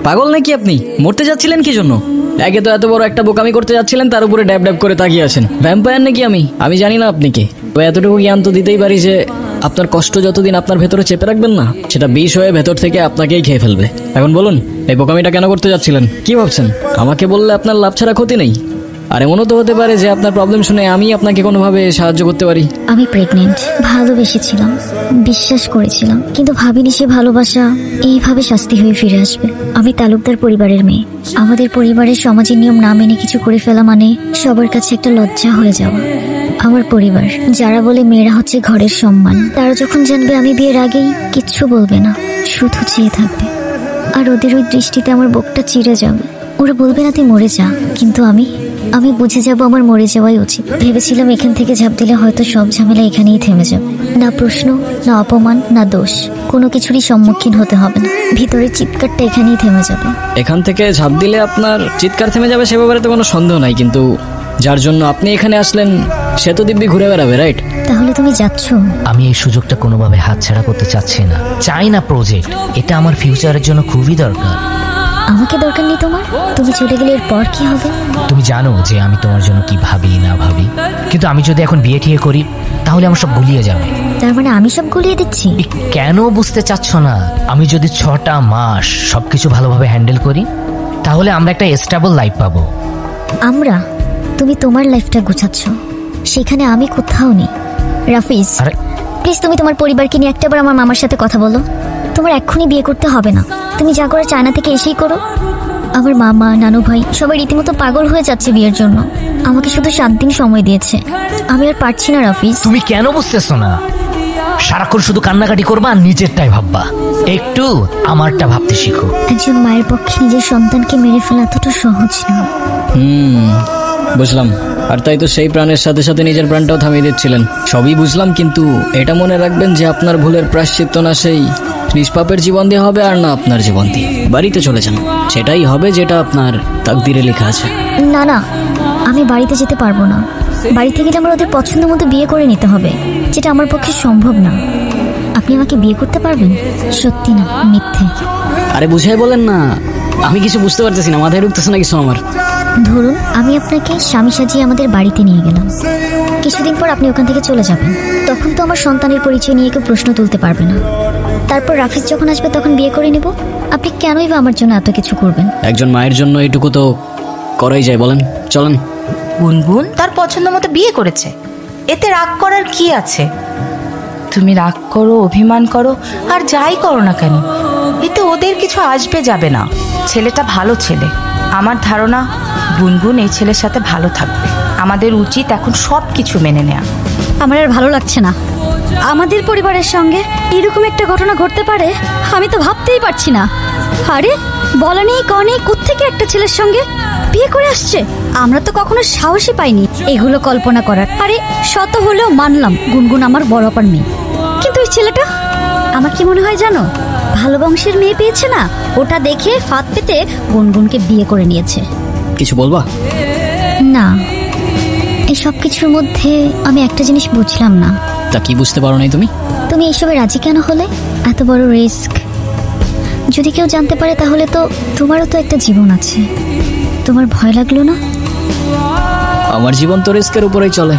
পাগল নাকি আপনি? মরতে যাচ্ছিলেন কি জন্য? একে তো এত বড় একটা বোকামি করতে যাচ্ছিলেন, তার উপরে ড্যাব ড্যাব করে তাকিয়ে আছেন। ভ্যাম্পায়ার নাকি আমি জানি না আপনি কে। তো এতটুকু জ্ঞান তো দিতেই পারি যে আপনার কষ্ট যতদিন আপনার ভেতরে চেপে রাখবেন না, সেটা বিষ হয়ে ভেতর থেকে আপনাকেই খেয়ে ফেলবে। এখন বলুন, এই বোকামিটা কেন করতে যাচ্ছিলেন? কি ভাবছেন আমাকে বললে আপনার লাভ ছাড়া ক্ষতি নেই? আর এমনও তো হতে পারে যে আপনার প্রবলেম শুনে আমি আপনাকে কোনোভাবে সাহায্য করতে পারি। আমি প্রেগনেন্ট, ভালোবেসেছিলাম, বিশ্বাস করেছিলাম, কিন্তু ভাবিনি সে ভালোবাসা এইভাবে শাস্তি হয়ে ফিরে আসবে। আমি তালুকদার পরিবারের মেয়ে। আমাদের পরিবারের সমাজের নিয়ম না মেনে কিছু করে ফেলা মানে সবার কাছে একটা লজ্জা হয়ে যাওয়া। আমার পরিবার যারা বলে মেয়েরা হচ্ছে ঘরের সম্মান, তারা যখন জানবে আমি বিয়ের আগেই কিচ্ছু বলবে না, শুধু চেয়ে থাকবে। আর ওদের ওই দৃষ্টিতে আমার বুকটা চিড়ে যাবে। ওরা বলবে না তুই মরে যা, কিন্তু আমি বুঝে যাব আমার মরে যাওয়াই উচিত। ভেবেছিলাম এখান থেকে ঝাঁপ দিলে হয়তো সব ঝামেলা এখানেই থেমে যাবে। না প্রশ্ন, না অপমান, না দোষ, কোনো কিছুরই সম্মুখীন হতে হবে না। ভিতরের চিৎকারটা এখানেই থেমে যাবে। এখান থেকে ঝাঁপ দিলে আপনার চিৎকার থেমে যাবে সে ব্যাপারে তো কোনো সন্দেহ নাই, কিন্তু যার জন্য আপনি এখানে আসলেন সে তো দিব্যি ঘুরে বেড়াবে, রাইট? তাহলে তুমি যাচ্ছ? আমি এই সুযোগটা কোনোভাবে হাতছাড়া করতে চাচ্ছি না। চাই না প্রজেক্ট, এটা আমার ফিউচারের জন্য খুবই দরকার। আমাকে দরকার নেই তোমার। তুমি চলে গেলে এরপর কি হবে? তুমি জানো যে আমি তোমার জন্য কি ভাবি না ভাবি, কিন্তু আমি যদি এখন বিয়ে ঠিয়ে করি তাহলে আমার সব গুলিয়ে যাবে। তার মানে আমি সব গুলিয়ে দিচ্ছি? কেন বুঝতে চাচ্ছ না? আমি যদি 6টা মাস সবকিছু ভালোভাবে হ্যান্ডেল করি তাহলে আমরা একটা স্টেবল লাইফ পাবো। আমরা? তুমি তোমার লাইফটা গুছাচ্ছ, সেখানে আমি কোথাও নেই। রাফিজ, প্লিজ তুমি তোমার পরিবারকে নিয়ে একটাবার আমার মামার সাথে কথা বলো। তোমার এক্ষুনি বিয়ে করতে হবে না, তুমি যা করে চায়না থেকে এসেই করো। আমার মামা, নানু ভাই সবাই রীতিমতো পাগল হয়ে যাচ্ছে বিয়ের জন্য। আমাকে শুধু 7 দিন সময় দিয়েছে, আমি আর পারছি না। রাফিজ, তুমি কেন বুঝতেছো না? সারাক্ষণ শুধু কান্নাকাটি করবা আর নিজেরটাই ভাববা। একটু আমারটা ভাবতে শিখো। একজন মায়ের পক্ষে নিজের সন্তানকে মেরে ফেলা এতটা সহজ না। বুঝলাম। আর তাই তো সেই প্রাণের সাথে সাথে নিজের প্রাণটাও থামিয়ে দিচ্ছিলেন। সবই বুঝলাম, কিন্তু এটা মনে রাখবেন যে আপনার ভুলের প্রায়শ্চিত্ত না সেই নিষ্পাপের জীবন দিয়ে হবে আর না আপনার জীবন দিয়ে। বাড়িতে চলে যান, সেটাই হবে যেটা আপনার তাকদিরে লেখা আছে। না না, আমি বাড়িতে যেতে পারবো না। বাড়ি থেকে আমার ওদের পছন্দ মতো বিয়ে করে নিতে হবে, যেটা আমার পক্ষে সম্ভব না। আপনি আমাকে বিয়ে করতে পারবেন? সত্যি না মিথ্যে? আরে বুঝাই বলেন না, আমি কিছু বুঝতে পারতেছি না, মাথায় ঢুকতেছে না কিছু আমার। ধরুন আমি আপনাকে স্বামী সাজিয়ে আমাদের বাড়িতে নিয়ে গেলাম, কিছুদিন পর আপনি ওখান থেকে চলে যাবেন। তখন তো আমার সন্তানের পরিচয় নিয়ে কেউ প্রশ্ন তুলতে পারবে না। তারপর রাফিজ যখন আসবে তখন বিয়ে করে নেব। আপনি কেনই বা আমার জন্য এত কিছু করবেন? একজন মায়ের জন্য এটুকু তো করাই যায়, বলেন? চলেন। গুনগুন তার পছন্দ মতো বিয়ে করেছে, এতে রাগ করার কি আছে? তুমি রাগ করো, অভিমান করো, আর যাই করো না কেন, এতে ওদের কিছু আসবে যাবে না। ছেলেটা ভালো ছেলে, আমার ধারণা গুনগুন এই ছেলের সাথে ভালো থাকবে। আমাদের উচিত এখন সব কিছু মেনে নেওয়া। আমার আর ভালো লাগছে না আমাদের পরিবারের সঙ্গে এরকম একটা ঘটনা ঘটতে পারে, আমি তো ভাবতেই পারছি না। আরে বলা নেই কনে কোত্থেকে একটা ছেলের সঙ্গে বিয়ে করে আসছে। আমরা তো কখনো সাহসই পাইনি এগুলো কল্পনা করার। আরে শত হলেও মানলাম গুনগুন আমার বড় অপার মেয়ে, কিন্তু ওই ছেলেটা আমার কি মনে হয় জানো, ভালো বংশের মেয়ে পেয়েছে না, ওটা দেখে ফাঁদ পেতে গুনগুনকে বিয়ে করে নিয়েছে। কিছু বলবা? না, এই সব কিছুর মধ্যে আমি একটা জিনিস বুঝলাম না। তা কি বুঝতে পারো নাই তুমি? তুমি এসবে রাজি কেন হলে? এত বড় রিস্ক যদি কেউ জানতে পারে তাহলে তো তোমারও তো একটা জীবন আছে। তোমার ভয় লাগলো না? আমার জীবন তো রিস্কের উপরেই চলে।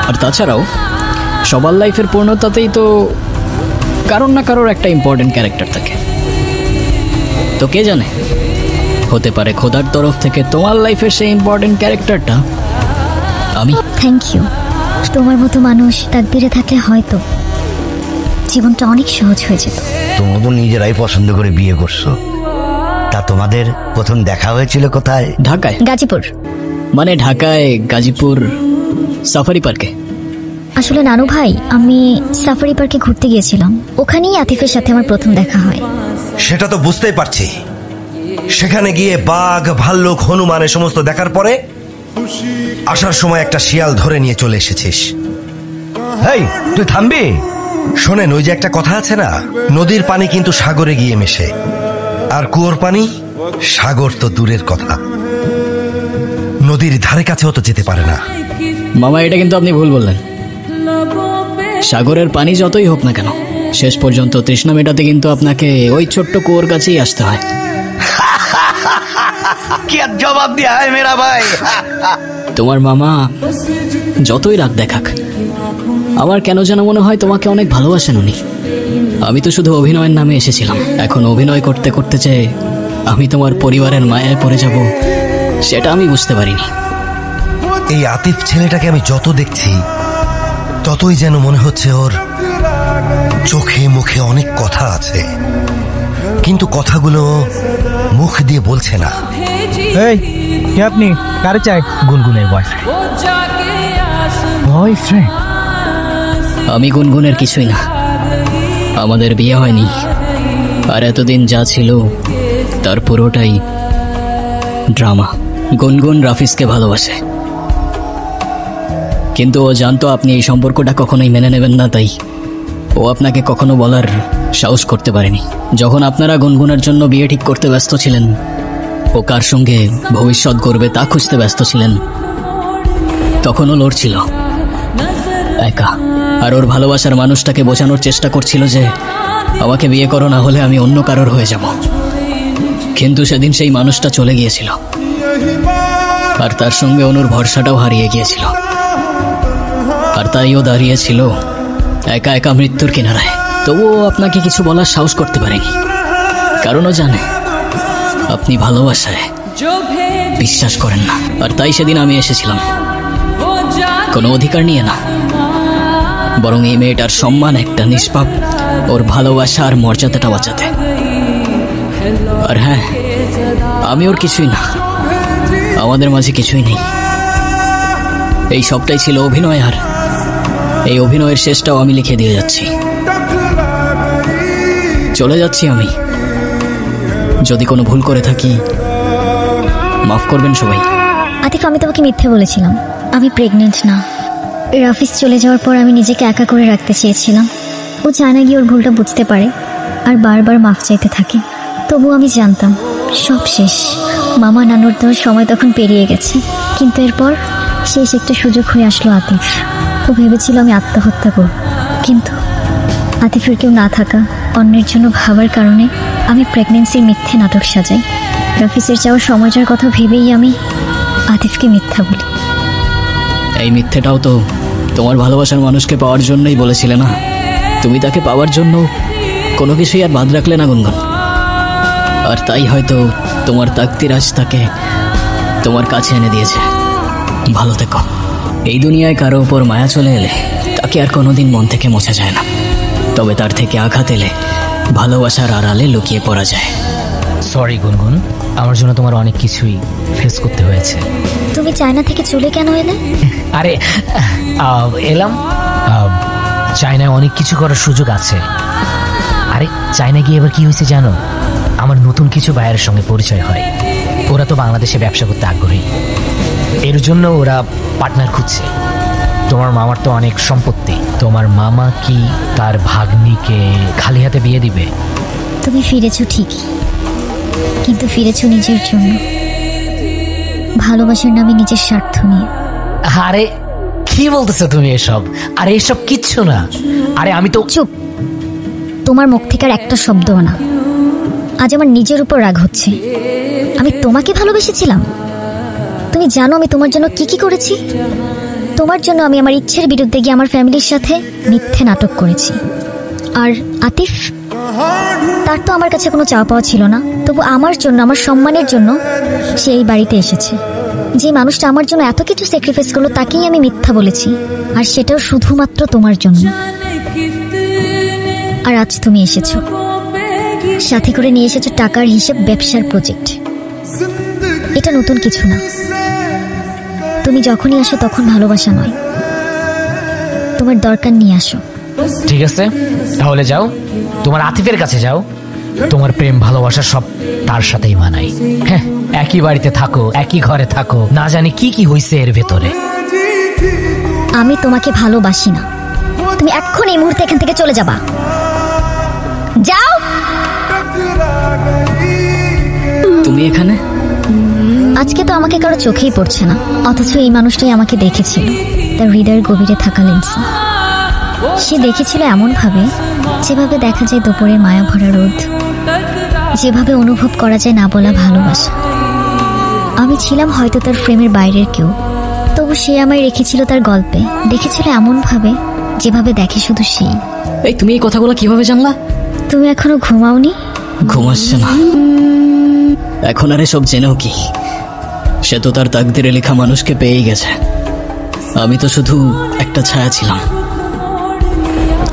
আর তাছাড়াও সবার লাইফের পূর্ণতাতেই তো কারোর না কারোর একটা ইম্পর্টেন্ট ক্যারেক্টার থাকে। তো কে জানে, হতে পারে খোদার তরফ থেকে তোমার লাইফের সেই ইম্পর্টেন্ট ক্যারেক্টারটা আমি। Thank you. তোমার মতো মানুষ তাকদিরে থাকলে হয়তো জীবনটা অনেক সহজ হয়ে যেত। তোমরা তো নিজেরাই পছন্দ করে বিয়ে করছো, তা তোমাদের প্রথম দেখা হয়েছিল কোথায়? ঢাকায়। গাজীপুর। মানে ঢাকায় গাজীপুর সাফারি পার্কে। আসলে নানু ভাই, আমি সাফারি পার্কে ঘুরতে গিয়েছিলাম, ওখানেই আতিফের সাথে আমার প্রথম দেখা হয়। সেটা তো বুঝতেই পারছি। সেখানে গিয়ে বাঘ, ভাল্লুক, হনুমান এ সমস্ত দেখার পরে আসার সময় একটা শিয়াল ধরে নিয়ে চলে এসেছিস। হেই, তুই থামবি? শোনেন, ওই যে একটা কথা আছে না, নদীর পানি কিন্তু সাগরে গিয়ে মেশে, আর কুয়োর পানি সাগর তো দূরের কথা, নদীর ধারে কাছেও তো যেতে পারে না। মামা, এটা কিন্তু আপনি ভুল বললেন। সাগরের পানি যতই হোক না কেন, শেষ পর্যন্ত তৃষ্ণা মেটাতে কিন্তু আপনাকে ওই ছোট্ট কুয়োর কাছেই আসতে হয়। কি আর জবাব দিয়া হয় মেরা ভাই। তোমার মামা যতই রাগ দেখাক, আমার কেন যেন মনে হয় তোমাকে অনেক ভালোবাসেন উনি। আমি তো শুধু অভিনয়ের নামে এসেছিলাম, এখন অভিনয় করতে করতে যে আমি তোমার পরিবারের মায়ায় পড়ে যাব সেটা আমি বুঝতে পারিনি। এই আতিফ ছেলেটাকে আমি যত দেখছি ততই যেন মনে হচ্ছে ওর চোখে মুখে অনেক কথা আছে, কিন্তু কথাগুলো মুখ দিয়ে বলছে না। এই কে আপনি? কারে চাই? গুনগুনের বয়ফ্রেন্ড। বয়ফ্রেন্ড? আমি গুনগুনের কিছুই না, আমাদের বিয়ে হয়নি, আর এতদিন যা ছিল তার পুরোটাই ড্রামা। গুনগুন রাফিজকে ভালোবাসে, কিন্তু ও জানতো আপনি এই সম্পর্কটা কখনোই মেনে নেবেন না, তাই ও আপনাকে কখনো বলার সাহস করতে পারেনি। যখন আপনারা গুনগুনের জন্য বিয়ে ঠিক করতে ব্যস্ত ছিলেন, ও কার সঙ্গে ভবিষ্যৎ গড়বে তা খুঁজতে ব্যস্ত ছিলেন, তখন ও লড়ছিল একা, আর ওর ভালোবাসার মানুষটাকে বোঝানোর চেষ্টা করছিল যে আমাকে বিয়ে করো, না হলে আমি অন্য কারোর হয়ে যাব। কিন্তু সেদিন সেই মানুষটা চলে গিয়েছিল, আর তার সঙ্গে অনুর ভরসাটাও হারিয়ে গিয়েছিল, আর তাই ও দাঁড়িয়েছিল একা একা মৃত্যুর কিনারায়। তবুও আপনাকে কিছু বলার সাহস করতে পারেনি, কারণ ও জানে আপনি ভালোবাসায় বিশ্বাস করেন না। আর তাই সেদিন আমি এসেছিলাম কোনো অধিকার নিয়ে না, বরং এই মেয়েটার সম্মান, একটা নিষ্পাপ ওর ভালোবাসা আর মর্যাদাটা বাঁচাতে। আর হ্যাঁ, আমি ওর কিছুই না, আমাদের মাঝে কিছুই নেই। এই সবটাই ছিল অভিনয়, আর এই অভিনয়ের শেষটাও আমি লিখে দিয়ে যাচ্ছি। চলে যাচ্ছি আমি, যদি কোনো ভুল করে থাকি মাফ করবেন সবাই। আতিফ, আমি তোমাকে মিথ্যে বলেছিলাম, আমি প্রেগনেন্ট না। রাফিজ চলে যাওয়ার পর আমি নিজেকে একা করে রাখতে চেয়েছিলাম। ও চায় না গিয়ে ওর ভুলটা বুঝতে পারে আর বারবার মাফ চাইতে থাকে। তবু আমি জানতাম সব শেষ, মামা নানুর দেওয়ার সময় তখন পেরিয়ে গেছে। কিন্তু এরপর শেষ একটা সুযোগ হয়ে আসলো আতিফ। ও ভেবেছিল আমি আত্মহত্যা করব, কিন্তু আতিফের কেউ না থাকা, অন্যের জন্য ভাবার কারণে আমি প্রেগনেন্সির মিথ্যে নাটক সাজাই। রাফিজের যাওয়ার সময়টার কথা ভেবেই আমি আতিফকে মিথ্যা বলি। এই মিথ্যেটাও তো তোমার ভালোবাসার মানুষকে পাওয়ার জন্যই বলেছিলে না? তুমি তাকে পাওয়ার জন্য কোনো কিছুই আর বাদ রাখলে না গুনগুন, আর তাই হয়তো তোমার তাকদির আজ তাকে তোমার কাছে এনে দিয়েছে। ভালো থেকো। এই দুনিয়ায় কারো উপর মায়া চলে এলে তাকে আর কোনোদিন মন থেকে মোছা যায় না, তবে তার থেকে আঘাত এলে ভালোবাসার আড়ালে লুকিয়ে পড়া যায়। সরি গুনগুন, আমার জন্য তোমার অনেক কিছুই ফেস করতে হয়েছে। তুমি চায়না থেকে চলে কেন এলে? আরে এলাম, চায়নায় অনেক কিছু করার সুযোগ আছে। আরে চায়না গিয়ে এবার কি হয়েছে জানো? আমার নতুন কিছু বায়ারের সঙ্গে পরিচয় হয়। ওরা তো বাংলাদেশে ব্যবসা করতে আগ্রহী, এর জন্য ওরা পার্টনার খুঁজছে। তোমার মামার তো অনেক সম্পত্তি, তোমার মামা কি তার ভাগ্নিকে খালি হাতে বিয়ে দিবে? তুমি ফিরেছো ঠিকই, কিন্তু ফিরেছো নিজের জন্য, ভালোবাসার নামে নিজের স্বার্থ নিয়ে। আরে কি বলতেছো তুমি এসব? আরে এসব কিচ্ছু না। আরে আমি তো চুপ, তোমার মুখ থেকে আর একটা শব্দও না। আজ আমার নিজের উপর রাগ হচ্ছে। আমি তোমাকে ভালোবেসেছিলাম। তুমি জানো আমি তোমার জন্য কি কি করেছি? তোমার জন্য আমি আমার ইচ্ছের বিরুদ্ধে গিয়ে আমার ফ্যামিলির সাথে মিথ্যে নাটক করেছি। আর আতিফ, তার তো আমার কাছে কোনো চাওয়া পাওয়া ছিল না, তবু আমার জন্য, আমার সম্মানের জন্য সে এই বাড়িতে এসেছে। যে মানুষটা আমার জন্য এত কিছু স্যাক্রিফাইস করলো তাকেই আমি মিথ্যা বলেছি, আর সেটাও শুধুমাত্র তোমার জন্য। আর আজ তুমি এসেছো, সাথে করে নিয়ে এসেছো টাকার হিসেব, ব্যবসার প্রজেক্ট। এটা নতুন কিছু না। তুমি যখনই আসো তখন ভালোবাসা নয়, তোমার দরকার নিয়ে আসো। ঠিক আছে, তাহলে যাও, তোমার আতিফের কাছে যাও। তোমার প্রেম ভালোবাসা সব তার সাথেই মানাই। হ্যাঁ, একই বাড়িতে থাকো, একই ঘরে থাকো, না জানি কি কি হয়েছে এর ভেতরে। আমি তোমাকে ভালোবাসি না। তুমি এখন এই মুহূর্তে এখান থেকে চলে যাবা। যাও। তুমি এখানে? আজকে তো আমাকে কারো চোখেই পড়ছে না, অথচ এই মানুষটাই আমাকে দেখেছিল তার হৃদয়ের গভীরে থাকা লেন্সে। সে দেখেছিল এমন ভাবে যেভাবে দেখা যায় দুপুরের মায়া ভরা রোদ, যেভাবে অনুভব করা যায় না বলা ভালোবাসা। আমি ছিলাম হয়তো তার ফ্রেমের বাইরের কেউ, তবু সে আমায় রেখেছিল তার গল্পে, দেখেছিল এমন ভাবে যেভাবে দেখে শুধু সেই। এই তুমি এই কথাগুলো কিভাবে জানলা? তুমি এখনো ঘুমাওনি? ঘুমাচ্ছে না এখন, আর এসব জেনেও কি? সে তো তার তাকদিরে লেখা মানুষকে পেয়েই গেছে। আমি তো শুধু একটা ছায়া ছিলাম,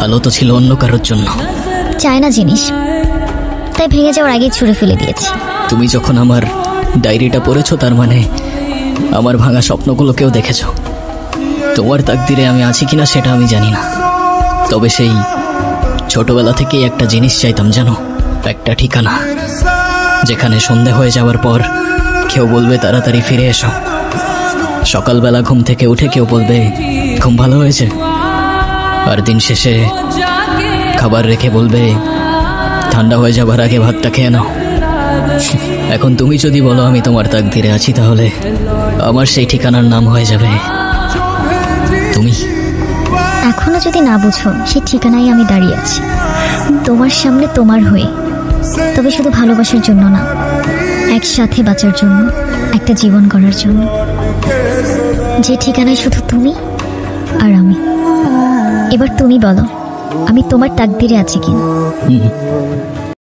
আলো তো ছিল অন্য কারোর জন্য। চায় না জিনিস, তাই ভেঙে যাওয়ার আগে ছুঁড়ে ফেলে দিয়েছি। তুমি যখন আমার ডায়েরিটা পড়েছো, তার মানে আমার ভাঙা স্বপ্নগুলোকেও দেখেছো। তোমার তাকদিরে আমি আছি কিনা সেটা আমি জানি না, তবে সেই ছোটবেলা থেকেই একটা জিনিস চাইতাম জানো, একটা ঠিকানা যেখানে সন্ধে হয়ে যাওয়ার পর কেউ বলবে তাড়াতাড়ি ফিরে এসো। সকালবেলা ঘুম থেকে উঠে কেউ বলবে ঘুম ভালো হয়েছে, আর দিন শেষে খাবার রেখে বলবে ঠান্ডা হয়ে যাবার আগে ভাতটা খেয়ে নাও। এখন তুমি যদি বলো আমি তোমার তাকদিরে আছি, তাহলে আমার সেই ঠিকানার নাম হয়ে যাবে তুমি। এখনো যদি না বুঝো, সেই ঠিকানায় আমি দাঁড়িয়ে আছি তোমার সামনে, তোমার হয়ে। তবে শুধু ভালোবাসার জন্য না, একসাথে বাঁচার জন্য, একটা জীবন গড়ার জন্য। যে ঠিকানায় শুধু তুমি আর আমি। এবার তুমি বলো, আমি তোমার তাকদিরে আছি কিনা?